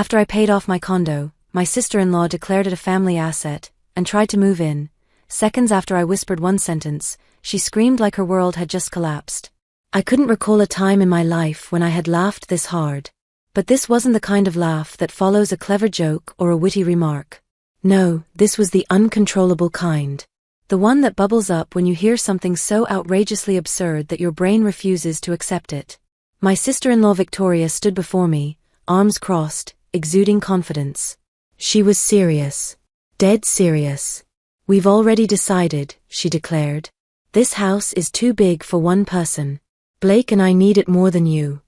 After I paid off my condo, my sister-in-law declared it a family asset and tried to move in. Seconds after I whispered one sentence, she screamed like her world had just collapsed. I couldn't recall a time in my life when I had laughed this hard. But this wasn't the kind of laugh that follows a clever joke or a witty remark. No, this was the uncontrollable kind. The one that bubbles up when you hear something so outrageously absurd that your brain refuses to accept it. My sister-in-law Victoria stood before me, arms crossed, exuding confidence. She was serious. Dead serious. "We've already decided," she declared. "This house is too big for one person. Blake and I need it more than you."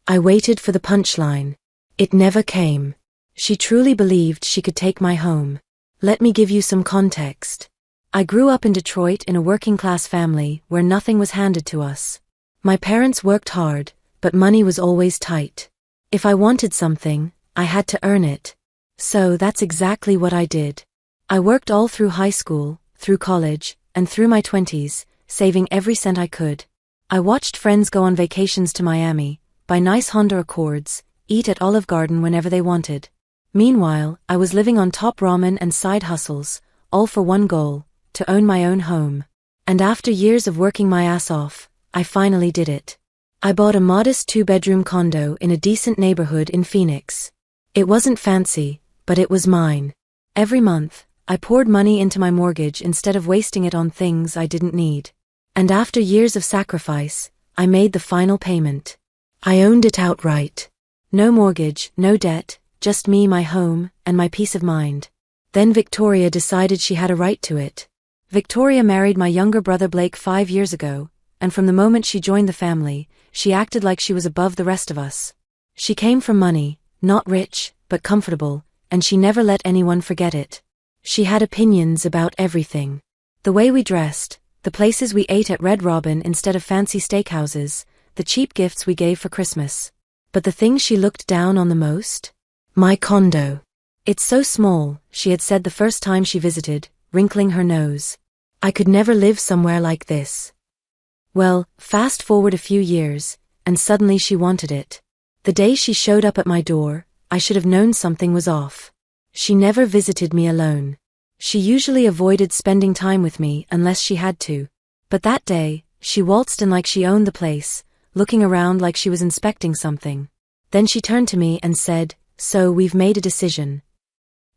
I waited for the punchline. It never came. She truly believed she could take my home. Let me give you some context. I grew up in Detroit in a working-class family where nothing was handed to us. My parents worked hard, but money was always tight. If I wanted something, I had to earn it. So that's exactly what I did. I worked all through high school, through college, and through my 20s, saving every cent I could. I watched friends go on vacations to Miami, buy nice Honda Accords, eat at Olive Garden whenever they wanted. Meanwhile, I was living on top ramen and side hustles, all for one goal: to own my own home. And after years of working my ass off, I finally did it. I bought a modest 2-bedroom condo in a decent neighborhood in Phoenix. It wasn't fancy, but it was mine. Every month, I poured money into my mortgage instead of wasting it on things I didn't need. And after years of sacrifice, I made the final payment. I owned it outright. No mortgage, no debt, just me, my home, and my peace of mind. Then Victoria decided she had a right to it. Victoria married my younger brother Blake 5 years ago, and from the moment she joined the family, she acted like she was above the rest of us. She came from money, not rich, but comfortable, and she never let anyone forget it. She had opinions about everything. The way we dressed, the places we ate at Red Robin instead of fancy steakhouses, the cheap gifts we gave for Christmas. But the thing she looked down on the most? My condo. "It's so small," she had said the first time she visited, wrinkling her nose. "I could never live somewhere like this." Well, fast forward a few years, and suddenly she wanted it. The day she showed up at my door, I should have known something was off. She never visited me alone. She usually avoided spending time with me unless she had to. But that day, she waltzed in like she owned the place, looking around like she was inspecting something. Then she turned to me and said, "So we've made a decision."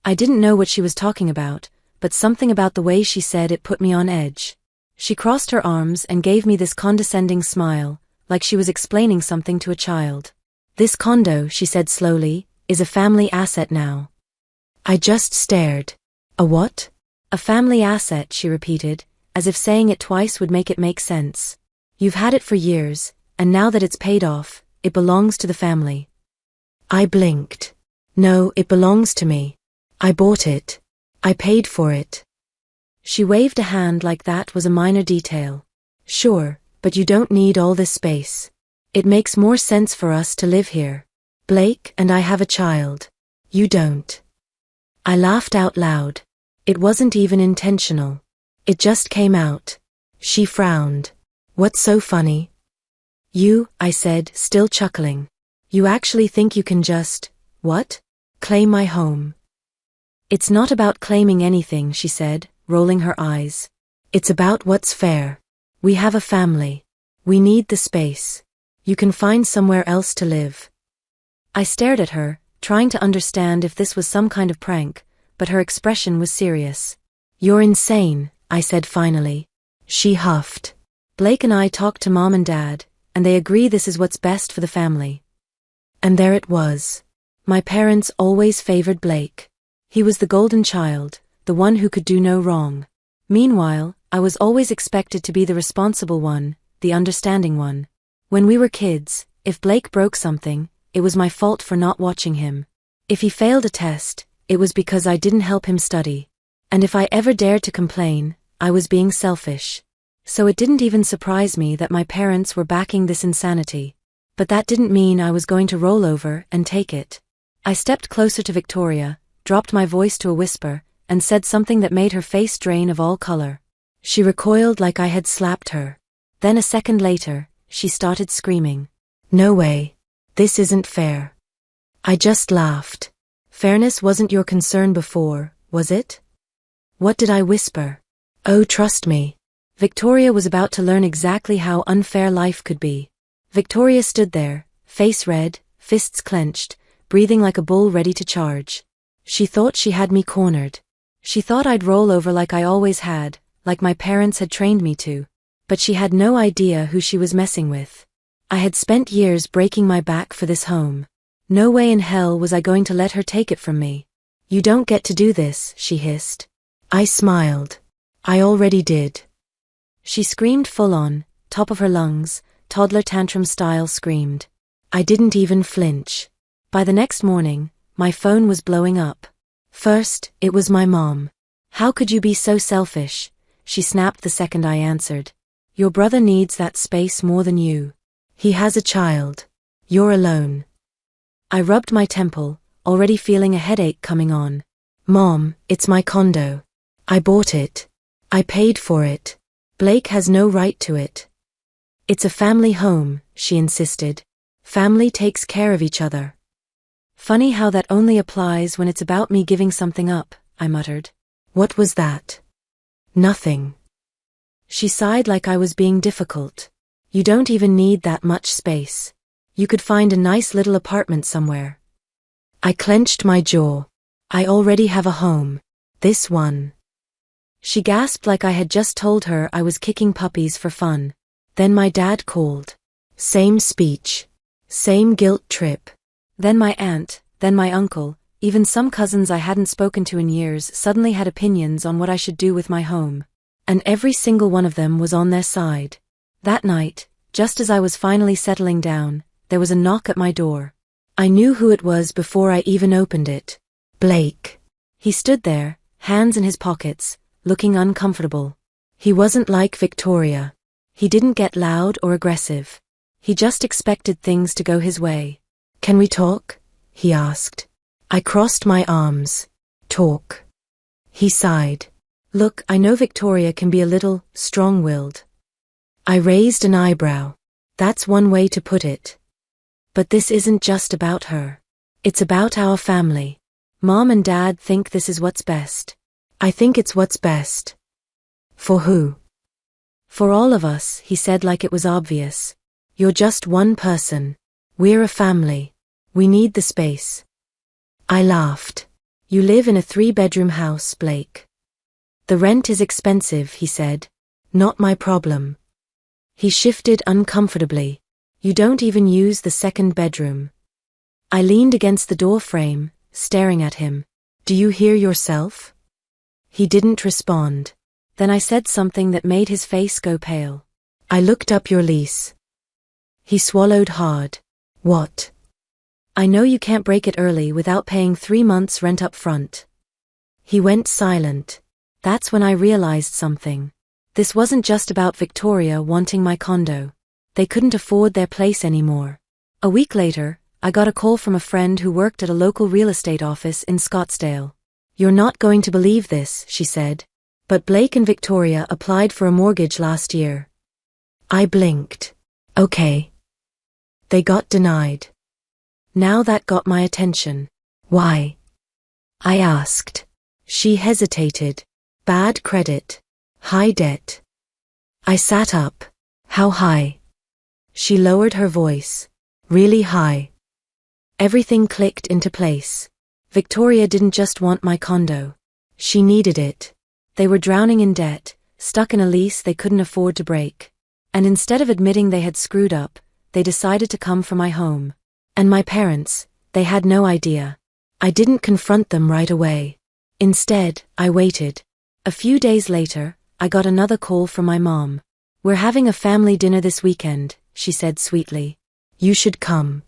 I didn't know what she was talking about, but something about the way she said it put me on edge. She crossed her arms and gave me this condescending smile, like she was explaining something to a child. "This condo," she said slowly, "is a family asset now." I just stared. "A what?" "A family asset," she repeated, as if saying it twice would make it make sense. "You've had it for years, and now that it's paid off, it belongs to the family." I blinked. "No, it belongs to me. I bought it. I paid for it." She waved a hand like that was a minor detail. "Sure, but you don't need all this space. It makes more sense for us to live here. Blake and I have a child. You don't." I laughed out loud. It wasn't even intentional. It just came out. She frowned. "What's so funny?" "You," I said, still chuckling. "You actually think you can just, what? Claim my home?" "It's not about claiming anything," she said, rolling her eyes. "It's about what's fair. We have a family. We need the space. You can find somewhere else to live." I stared at her, trying to understand if this was some kind of prank, but her expression was serious. "You're insane," I said finally. She huffed. "Blake and I talked to Mom and Dad, and they agree this is what's best for the family." And there it was. My parents always favored Blake. He was the golden child, the one who could do no wrong. Meanwhile, I was always expected to be the responsible one, the understanding one. When we were kids, if Blake broke something, it was my fault for not watching him. If he failed a test, it was because I didn't help him study. And if I ever dared to complain, I was being selfish. So it didn't even surprise me that my parents were backing this insanity. But that didn't mean I was going to roll over and take it. I stepped closer to Victoria, dropped my voice to a whisper, and said something that made her face drain of all color. She recoiled like I had slapped her. Then a second later, she started screaming. "No way. This isn't fair." I just laughed. Fairness wasn't your concern before, was it? What did I whisper? Oh, trust me. Victoria was about to learn exactly how unfair life could be. Victoria stood there, face red, fists clenched, breathing like a bull ready to charge. She thought she had me cornered. She thought I'd roll over like I always had, like my parents had trained me to. But she had no idea who she was messing with. I had spent years breaking my back for this home. No way in hell was I going to let her take it from me. You don't get to do this, she hissed. I smiled. I already did. She screamed full on, top of her lungs, toddler tantrum style screamed. I didn't even flinch. By the next morning, my phone was blowing up. First, it was my mom. How could you be so selfish? She snapped the second I answered. Your brother needs that space more than you. He has a child. You're alone. I rubbed my temple, already feeling a headache coming on. Mom, it's my condo. I bought it. I paid for it. Blake has no right to it. It's a family home, she insisted. Family takes care of each other. Funny how that only applies when it's about me giving something up, I muttered. What was that? Nothing. She sighed like I was being difficult. You don't even need that much space. You could find a nice little apartment somewhere. I clenched my jaw. I already have a home. This one. She gasped like I had just told her I was kicking puppies for fun. Then my dad called. Same speech. Same guilt trip. Then my aunt, then my uncle, even some cousins I hadn't spoken to in years suddenly had opinions on what I should do with my home. And every single one of them was on their side. That night, just as I was finally settling down, there was a knock at my door. I knew who it was before I even opened it. Blake. He stood there, hands in his pockets, looking uncomfortable. He wasn't like Victoria. He didn't get loud or aggressive. He just expected things to go his way. Can we talk? He asked. I crossed my arms. Talk. He sighed. Look, I know Victoria can be a little strong-willed. I raised an eyebrow. That's one way to put it. But this isn't just about her. It's about our family. Mom and Dad think this is what's best. I think it's what's best. For who? For all of us, he said like it was obvious. You're just one person. We're a family. We need the space. I laughed. You live in a 3-bedroom house, Blake. The rent is expensive, he said. Not my problem. He shifted uncomfortably. You don't even use the 2nd bedroom. I leaned against the door frame, staring at him. Do you hear yourself? He didn't respond. Then I said something that made his face go pale. I looked up your lease. He swallowed hard. What? I know you can't break it early without paying 3 months rent up front. He went silent. That's when I realized something. This wasn't just about Victoria wanting my condo. They couldn't afford their place anymore. A week later, I got a call from a friend who worked at a local real estate office in Scottsdale. You're not going to believe this, she said. But Blake and Victoria applied for a mortgage last year. I blinked. Okay. They got denied. Now that got my attention. Why? I asked. She hesitated. Bad credit. High debt. I sat up. How high? She lowered her voice. Really high. Everything clicked into place. Victoria didn't just want my condo. She needed it. They were drowning in debt, stuck in a lease they couldn't afford to break. And instead of admitting they had screwed up, they decided to come for my home. And my parents, they had no idea. I didn't confront them right away. Instead, I waited. A few days later, I got another call from my mom. We're having a family dinner this weekend, she said sweetly. You should come.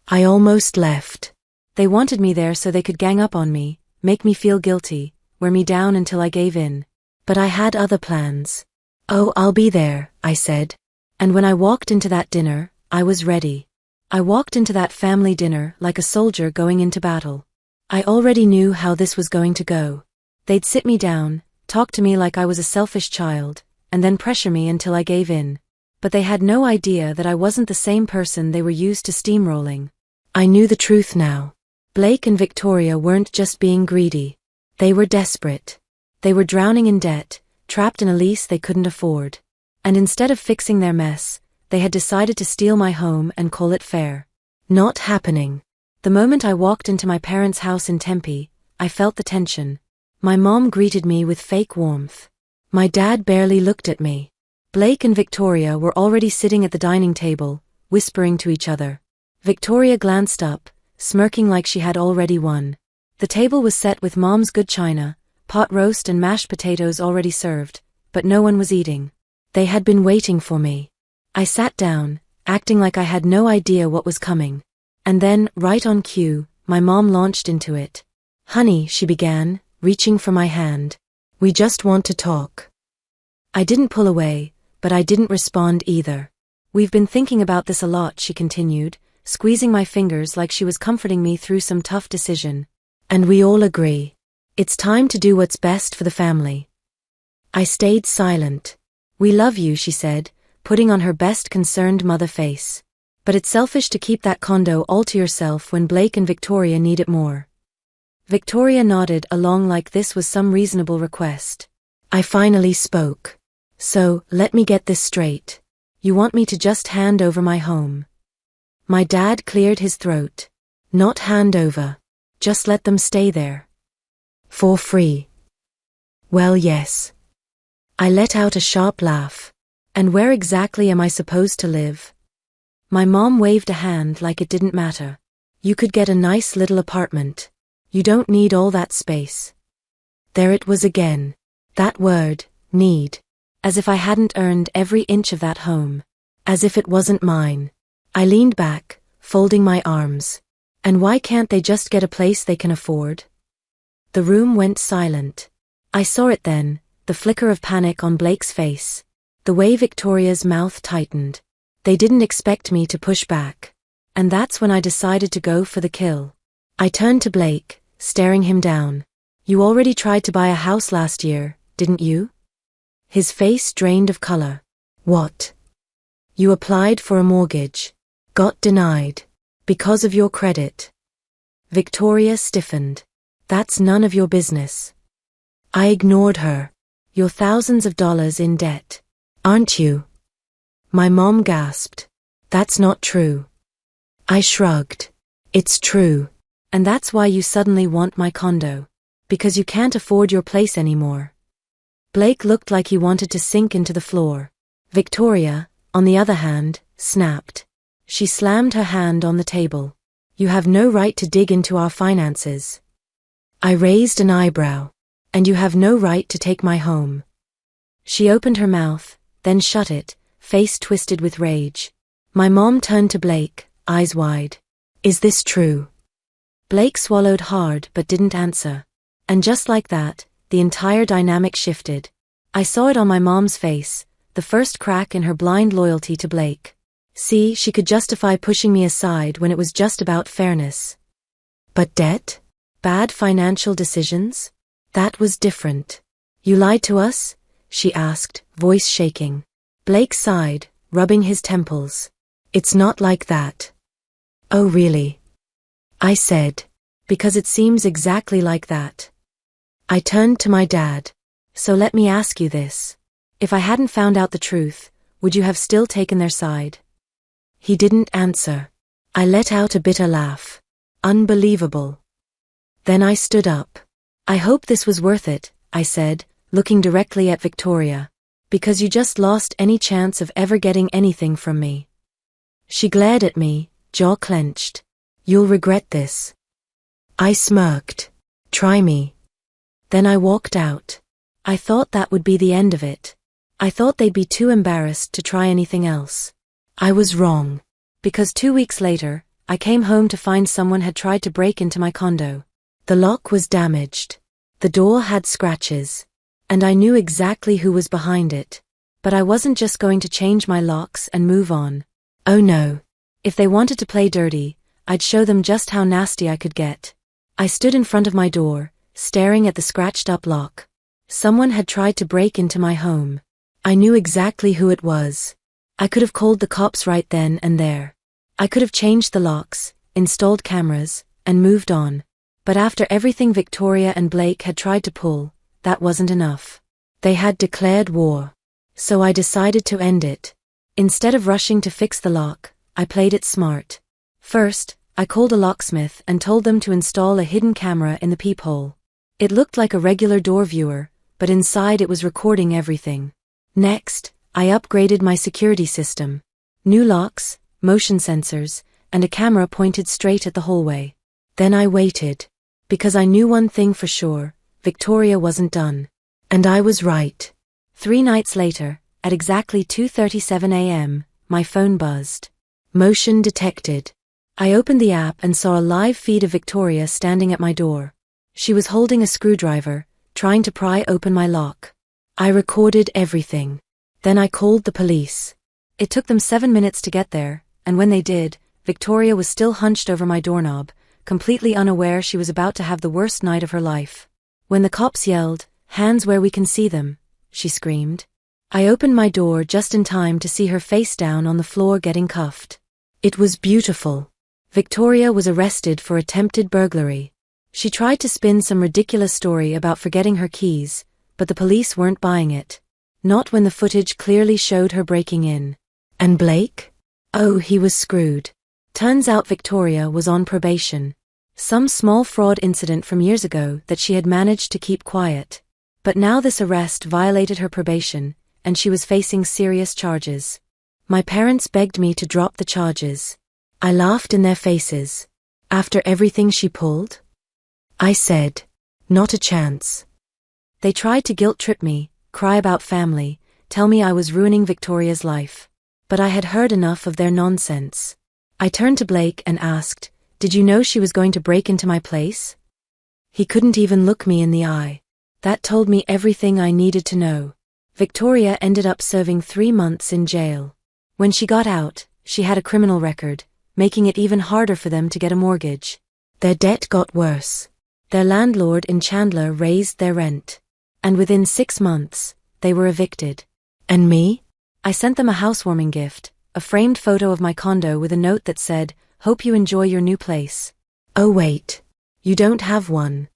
I almost left. They wanted me there so they could gang up on me, make me feel guilty, wear me down until I gave in. But I had other plans. Oh, I'll be there, I said. And when I walked into that dinner, I was ready. I walked into that family dinner like a soldier going into battle. I already knew how this was going to go. They'd sit me down, talk to me like I was a selfish child, and then pressure me until I gave in. But they had no idea that I wasn't the same person they were used to steamrolling. I knew the truth now. Blake and Victoria weren't just being greedy. They were desperate. They were drowning in debt, trapped in a lease they couldn't afford. And instead of fixing their mess, they had decided to steal my home and call it fair. Not happening. The moment I walked into my parents' house in Tempe, I felt the tension. My mom greeted me with fake warmth. My dad barely looked at me. Blake and Victoria were already sitting at the dining table, whispering to each other. Victoria glanced up, smirking like she had already won. The table was set with Mom's good china, pot roast and mashed potatoes already served, but no one was eating. They had been waiting for me. I sat down, acting like I had no idea what was coming. And then, right on cue, my mom launched into it. "Honey," she began, reaching for my hand. "We just want to talk." I didn't pull away, but I didn't respond either. "We've been thinking about this a lot," she continued, squeezing my fingers like she was comforting me through some tough decision. "And we all agree. It's time to do what's best for the family." I stayed silent. "We love you," she said, putting on her best concerned mother face. "But it's selfish to keep that condo all to yourself when Blake and Victoria need it more." Victoria nodded along like this was some reasonable request. I finally spoke. "So, let me get this straight. You want me to just hand over my home?" My dad cleared his throat. "Not hand over. Just let them stay there. For free." "Well, yes." I let out a sharp laugh. "And where exactly am I supposed to live?" My mom waved a hand like it didn't matter. "You could get a nice little apartment. You don't need all that space." There it was again. That word, need. As if I hadn't earned every inch of that home. As if it wasn't mine. I leaned back, folding my arms. "And why can't they just get a place they can afford?" The room went silent. I saw it then, the flicker of panic on Blake's face. The way Victoria's mouth tightened. They didn't expect me to push back. And that's when I decided to go for the kill. I turned to Blake, staring him down. "You already tried to buy a house last year, didn't you?" His face drained of color. "What?" "You applied for a mortgage. Got denied. Because of your credit." Victoria stiffened. "That's none of your business." I ignored her. "You're thousands of dollars in debt. Aren't you?" My mom gasped. "That's not true." I shrugged. "It's true. And that's why you suddenly want my condo. Because you can't afford your place anymore." Blake looked like he wanted to sink into the floor. Victoria, on the other hand, snapped. She slammed her hand on the table. "You have no right to dig into our finances." I raised an eyebrow. "And you have no right to take my home." She opened her mouth, then shut it, face twisted with rage. My mom turned to Blake, eyes wide. "Is this true?" Blake swallowed hard but didn't answer. And just like that, the entire dynamic shifted. I saw it on my mom's face, the first crack in her blind loyalty to Blake. See, she could justify pushing me aside when it was just about fairness. But debt? Bad financial decisions? That was different. "You lied to us?" she asked, voice shaking. Blake sighed, rubbing his temples. "It's not like that." "Oh really?" I said. "Because it seems exactly like that." I turned to my dad. "So let me ask you this. If I hadn't found out the truth, would you have still taken their side?" He didn't answer. I let out a bitter laugh. Unbelievable. Then I stood up. "I hope this was worth it," I said, looking directly at Victoria. "Because you just lost any chance of ever getting anything from me." She glared at me, jaw clenched. "You'll regret this." I smirked. "Try me." Then I walked out. I thought that would be the end of it. I thought they'd be too embarrassed to try anything else. I was wrong. Because 2 weeks later, I came home to find someone had tried to break into my condo. The lock was damaged. The door had scratches. And I knew exactly who was behind it. But I wasn't just going to change my locks and move on. Oh no. If they wanted to play dirty, I'd show them just how nasty I could get. I stood in front of my door, staring at the scratched-up lock. Someone had tried to break into my home. I knew exactly who it was. I could have called the cops right then and there. I could have changed the locks, installed cameras, and moved on. But after everything Victoria and Blake had tried to pull, that wasn't enough. They had declared war. So I decided to end it. Instead of rushing to fix the lock, I played it smart. First, I called a locksmith and told them to install a hidden camera in the peephole. It looked like a regular door viewer, but inside it was recording everything. Next, I upgraded my security system. New locks, motion sensors, and a camera pointed straight at the hallway. Then I waited. Because I knew one thing for sure, Victoria wasn't done. And I was right. 3 nights later, at exactly 2:37 a.m., my phone buzzed. Motion detected. I opened the app and saw a live feed of Victoria standing at my door. She was holding a screwdriver, trying to pry open my lock. I recorded everything. Then I called the police. It took them 7 minutes to get there, and when they did, Victoria was still hunched over my doorknob, completely unaware she was about to have the worst night of her life. When the cops yelled, "Hands where we can see them," she screamed. I opened my door just in time to see her face down on the floor getting cuffed. It was beautiful. Victoria was arrested for attempted burglary. She tried to spin some ridiculous story about forgetting her keys, but the police weren't buying it. Not when the footage clearly showed her breaking in. And Blake? Oh, he was screwed. Turns out Victoria was on probation. Some small fraud incident from years ago that she had managed to keep quiet. But now this arrest violated her probation, and she was facing serious charges. My parents begged me to drop the charges. I laughed in their faces. After everything she pulled? I said, not a chance. They tried to guilt-trip me, cry about family, tell me I was ruining Victoria's life. But I had heard enough of their nonsense. I turned to Blake and asked, "Did you know she was going to break into my place?" He couldn't even look me in the eye. That told me everything I needed to know. Victoria ended up serving 3 months in jail. When she got out, she had a criminal record, making it even harder for them to get a mortgage. Their debt got worse. Their landlord in Chandler raised their rent. And within 6 months, they were evicted. And me? I sent them a housewarming gift, a framed photo of my condo with a note that said, "Hope you enjoy your new place." Oh wait, you don't have one.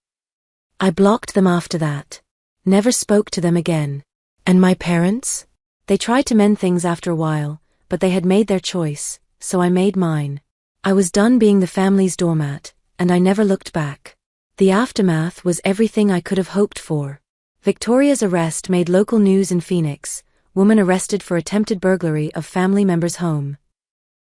I blocked them after that. Never spoke to them again. And my parents? They tried to mend things after a while, but they had made their choice, so I made mine. I was done being the family's doormat, and I never looked back. The aftermath was everything I could have hoped for. Victoria's arrest made local news in Phoenix, woman arrested for attempted burglary of family member's home.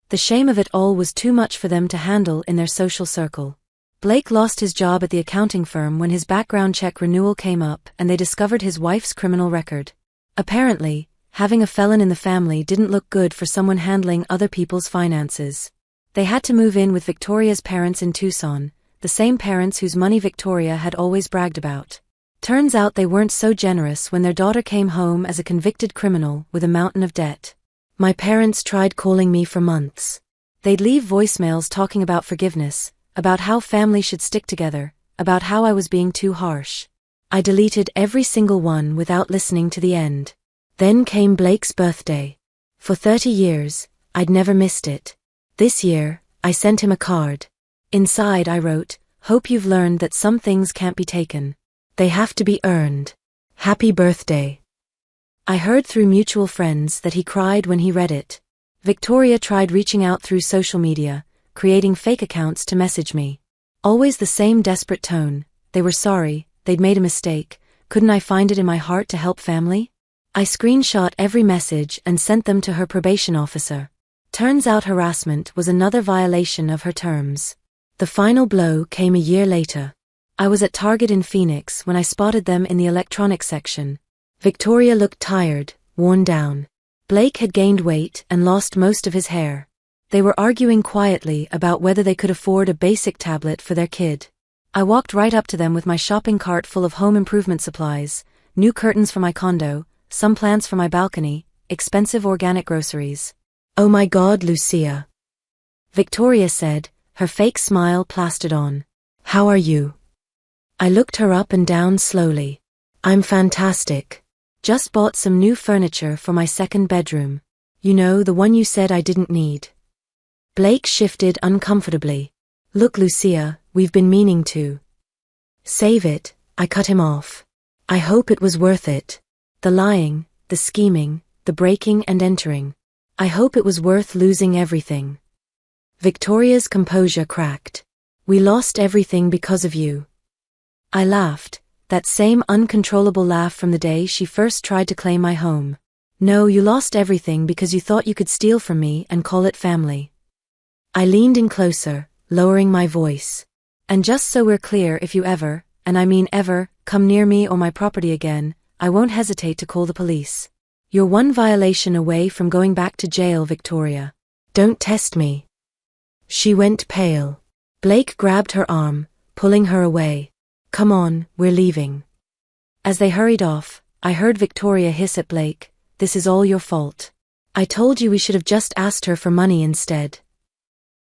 The shame of it all was too much for them to handle in their social circle. Blake lost his job at the accounting firm when his background check renewal came up and they discovered his wife's criminal record. Apparently, having a felon in the family didn't look good for someone handling other people's finances. They had to move in with Victoria's parents in Tucson, the same parents whose money Victoria had always bragged about. Turns out they weren't so generous when their daughter came home as a convicted criminal with a mountain of debt. My parents tried calling me for months. They'd leave voicemails talking about forgiveness, about how family should stick together, about how I was being too harsh. I deleted every single one without listening to the end. Then came Blake's birthday. For 30 years, I'd never missed it. This year, I sent him a card. Inside I wrote, "Hope you've learned that some things can't be taken. They have to be earned. Happy birthday." I heard through mutual friends that he cried when he read it. Victoria tried reaching out through social media, creating fake accounts to message me. Always the same desperate tone. They were sorry, they'd made a mistake, couldn't I find it in my heart to help family? I screenshot every message and sent them to her probation officer. Turns out harassment was another violation of her terms. The final blow came a year later. I was at Target in Phoenix when I spotted them in the electronics section. Victoria looked tired, worn down. Blake had gained weight and lost most of his hair. They were arguing quietly about whether they could afford a basic tablet for their kid. I walked right up to them with my shopping cart full of home improvement supplies, new curtains for my condo, some plants for my balcony, expensive organic groceries. "Oh my God, Lucia," Victoria said, her fake smile plastered on. "How are you?" I looked her up and down slowly. "I'm fantastic. Just bought some new furniture for my second bedroom. You know, the one you said I didn't need." Blake shifted uncomfortably. Look, Lucia, we've been meaning to save it. I cut him off. I hope it was worth it. The lying, the scheming, the breaking and entering. I hope it was worth losing everything. Victoria's composure cracked. We lost everything because of you. I laughed, that same uncontrollable laugh from the day she first tried to claim my home. No, you lost everything because you thought you could steal from me and call it family. I leaned in closer, lowering my voice. And just so we're clear, if you ever, and I mean ever, come near me or my property again, I won't hesitate to call the police. You're one violation away from going back to jail, Victoria. Don't test me. She went pale. Blake grabbed her arm, pulling her away. Come on, we're leaving. As they hurried off, I heard Victoria hiss at Blake, this is all your fault. I told you we should have just asked her for money instead.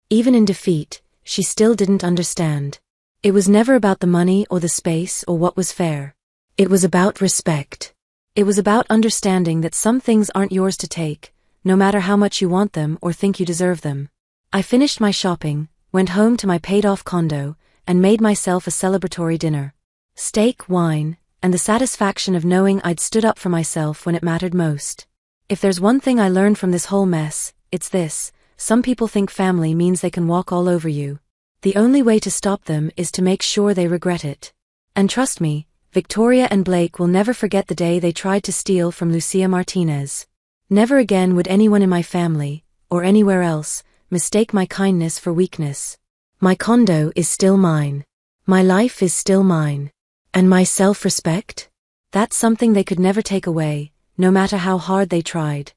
Even in defeat, she still didn't understand. It was never about the money or the space or what was fair. It was about respect. It was about understanding that some things aren't yours to take, no matter how much you want them or think you deserve them. I finished my shopping, went home to my paid-off condo, and made myself a celebratory dinner. Steak, wine, and the satisfaction of knowing I'd stood up for myself when it mattered most. If there's one thing I learned from this whole mess, it's this: some people think family means they can walk all over you. The only way to stop them is to make sure they regret it. And trust me, Victoria and Blake will never forget the day they tried to steal from Lucia Martinez. Never again would anyone in my family, or anywhere else, mistake my kindness for weakness. My condo is still mine. My life is still mine. And my self-respect? That's something they could never take away, no matter how hard they tried.